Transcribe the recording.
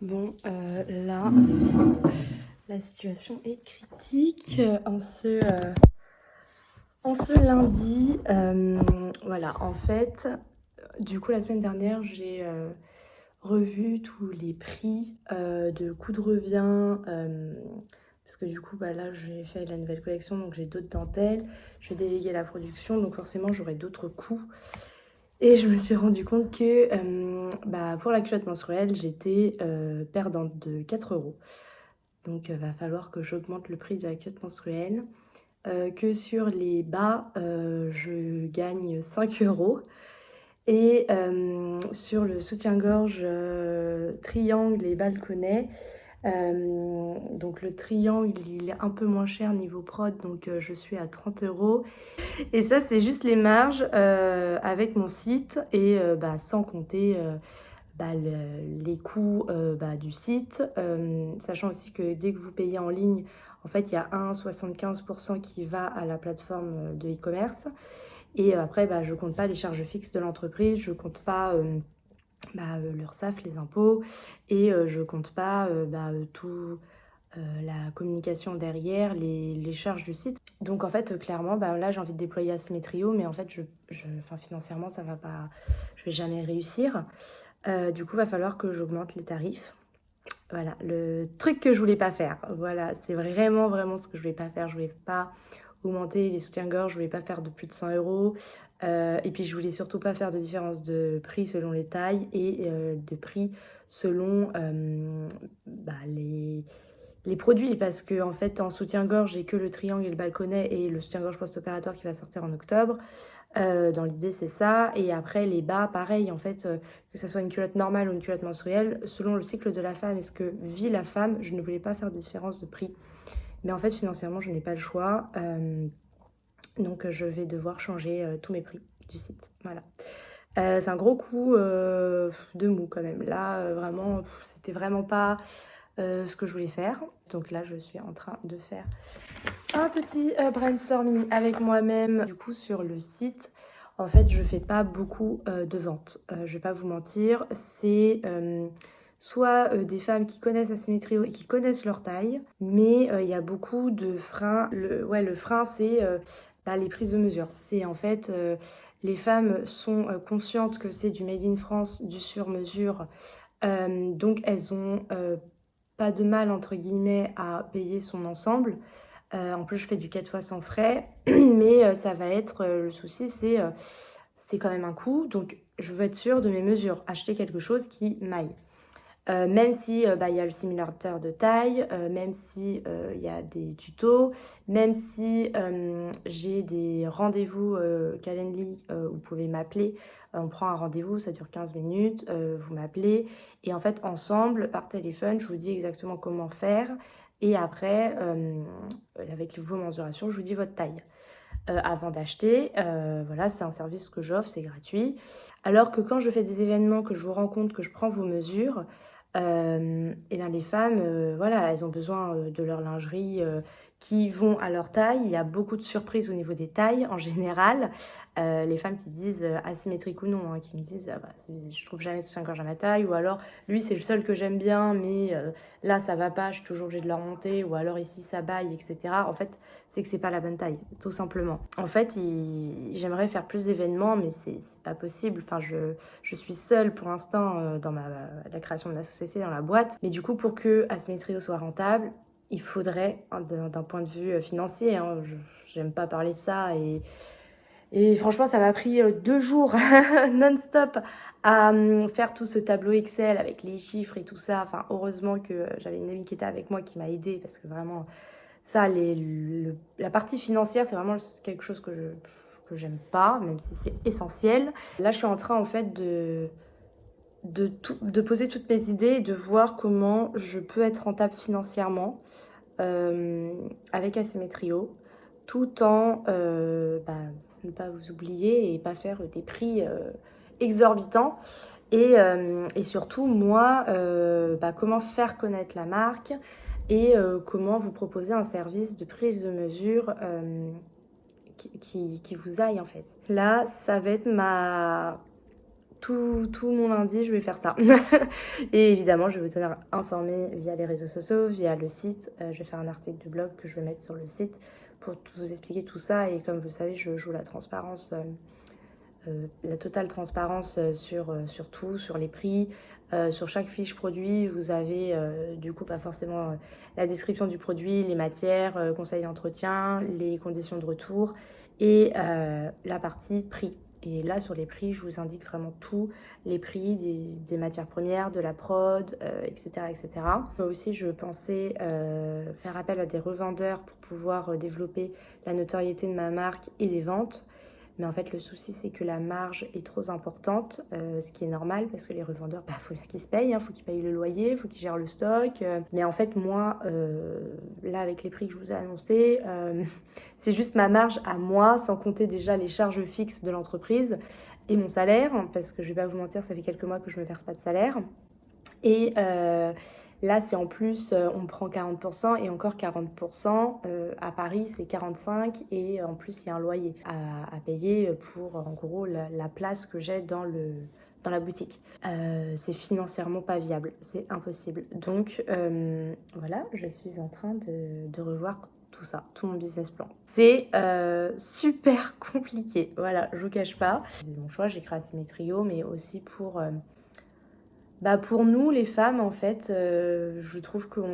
Bon, là, la situation est critique en ce lundi. Voilà, en fait, du coup, la semaine dernière, j'ai revu tous les prix de coûts de revient. Parce que du coup, là, j'ai fait la nouvelle collection, donc j'ai d'autres dentelles. Je vais déléguer la production, donc forcément, j'aurai d'autres coûts. Et je me suis rendu compte que pour la culotte menstruelle, j'étais perdante de 4 euros. Donc va falloir que j'augmente le prix de la culotte menstruelle. Que sur les bas, je gagne 5 euros. Et sur le soutien-gorge triangle et balconnet, donc le triangle il est un peu moins cher niveau prod, donc je suis à 30 euros. Et ça, c'est juste les marges avec mon site et sans compter les coûts du site. Sachant aussi que dès que vous payez en ligne, en fait, il y a 1,75% qui va à la plateforme de e-commerce. Et après, je ne compte pas les charges fixes de l'entreprise, je ne compte pas l'URSSAF, les impôts, et je ne compte pas tout la communication derrière, les charges du site. Donc en fait, clairement, là j'ai envie de déployer Asymmetrio, mais en fait, financièrement, ça va pas, je vais jamais réussir. Du coup, va falloir que j'augmente les tarifs. Voilà, le truc que je voulais pas faire. Voilà, c'est vraiment, vraiment ce que je voulais pas faire. Je voulais pas augmenter les soutiens-gorge, je voulais pas faire de plus de 100 euros. Et puis, je voulais surtout pas faire de différence de prix selon les tailles et de prix selon les produits, parce que en fait en soutien-gorge j'ai que le triangle et le balconnet et le soutien-gorge post-opératoire qui va sortir en octobre. Dans l'idée c'est ça, et après les bas pareil en fait, que ce soit une culotte normale ou une culotte menstruelle, selon le cycle de la femme et ce que vit la femme, je ne voulais pas faire de différence de prix, mais en fait financièrement je n'ai pas le choix, donc je vais devoir changer tous mes prix du site. Voilà. C'est un gros coup de mou quand même là, vraiment c'était vraiment pas ce que je voulais faire. Donc là, je suis en train de faire un petit brainstorming avec moi-même. Du coup, sur le site, en fait, je fais pas beaucoup de ventes. Je vais pas vous mentir, c'est soit des femmes qui connaissent Asymmetrio et qui connaissent leur taille, mais il y a beaucoup de freins. Le frein, c'est les prises de mesure. C'est en fait, les femmes sont conscientes que c'est du made in France, du sur-mesure, donc elles ont pas de mal entre guillemets à payer son ensemble. En plus je fais du 4 fois sans frais, mais ça va être, le souci c'est quand même un coût, donc je veux être sûre de mes mesures, acheter quelque chose qui m'aille. Même si il y a le simulateur de taille, même si il y a des tutos, même si j'ai des rendez-vous Calendly, vous pouvez m'appeler, on prend un rendez-vous, ça dure 15 minutes, vous m'appelez et en fait ensemble par téléphone je vous dis exactement comment faire, et après avec vos mensurations je vous dis votre taille. Avant d'acheter, voilà, c'est un service que j'offre, c'est gratuit. Alors que quand je fais des événements, que je vous rends compte, que je prends vos mesures, et bien les femmes, voilà, elles ont besoin de leur lingerie qui vont à leur taille. Il y a beaucoup de surprises au niveau des tailles en général. Les femmes qui disent asymétrique ou non, hein, qui me disent je trouve jamais tout soutien-gorge à ma taille, ou alors lui c'est le seul que j'aime bien, mais là ça va pas, je suis toujours obligée de le remonter, ou alors ici ça baille, etc. En fait, c'est que c'est pas la bonne taille, tout simplement. En fait, j'aimerais faire plus d'événements, mais c'est pas possible. Enfin, je suis seule pour l'instant dans la création de la société, dans la boîte. Mais du coup, pour que Asymmetrio soit rentable, il faudrait, d'un point de vue financier, hein, j'aime pas parler de ça, et franchement, ça m'a pris 2 jours non-stop à faire tout ce tableau Excel avec les chiffres et tout ça. Enfin, heureusement que j'avais une amie qui était avec moi qui m'a aidée, parce que vraiment, ça, la partie financière, c'est vraiment quelque chose que j'aime pas, même si c'est essentiel. Là, je suis en train, en fait, de poser toutes mes idées et de voir comment je peux être rentable financièrement avec Asymmetrio, tout en ne pas vous oublier et pas faire des prix exorbitants. Et surtout, moi, comment faire connaître la marque, et comment vous proposer un service de prise de mesure qui vous aille en fait. Là, ça va être ma tout mon lundi, je vais faire ça. Et évidemment, je vais vous tenir informé via les réseaux sociaux, via le site. Je vais faire un article de blog que je vais mettre sur le site pour vous expliquer tout ça. Et comme vous le savez, je joue la transparence, la totale transparence sur tout, sur les prix. Sur chaque fiche produit, vous avez du coup pas forcément la description du produit, les matières, conseils d'entretien, les conditions de retour et la partie prix. Et là, sur les prix, je vous indique vraiment tout, les prix des matières premières, de la prod, etc., etc. Aussi, je pensais faire appel à des revendeurs pour pouvoir développer la notoriété de ma marque et des ventes. Mais en fait, le souci, c'est que la marge est trop importante, ce qui est normal parce que les revendeurs, bah, faut qu'ils se payent, hein, faut qu'ils payent le loyer, faut qu'ils gèrent le stock. Mais en fait, moi, là, avec les prix que je vous ai annoncés, c'est juste ma marge à moi, sans compter déjà les charges fixes de l'entreprise et mon salaire, parce que je vais pas vous mentir, ça fait quelques mois que je me verse pas de salaire. Et là, c'est en plus, on prend 40% et encore 40%. À Paris, c'est 45% et en plus, il y a un loyer à payer pour, en gros, la place que j'ai dans la boutique. C'est financièrement pas viable, c'est impossible. Donc, voilà, je suis en train de revoir tout ça, tout mon business plan. C'est super compliqué, voilà, je vous cache pas. C'est mon choix, j'ai créé Asymétrio, mais aussi pour... Bah pour nous, les femmes, en fait, je trouve qu'on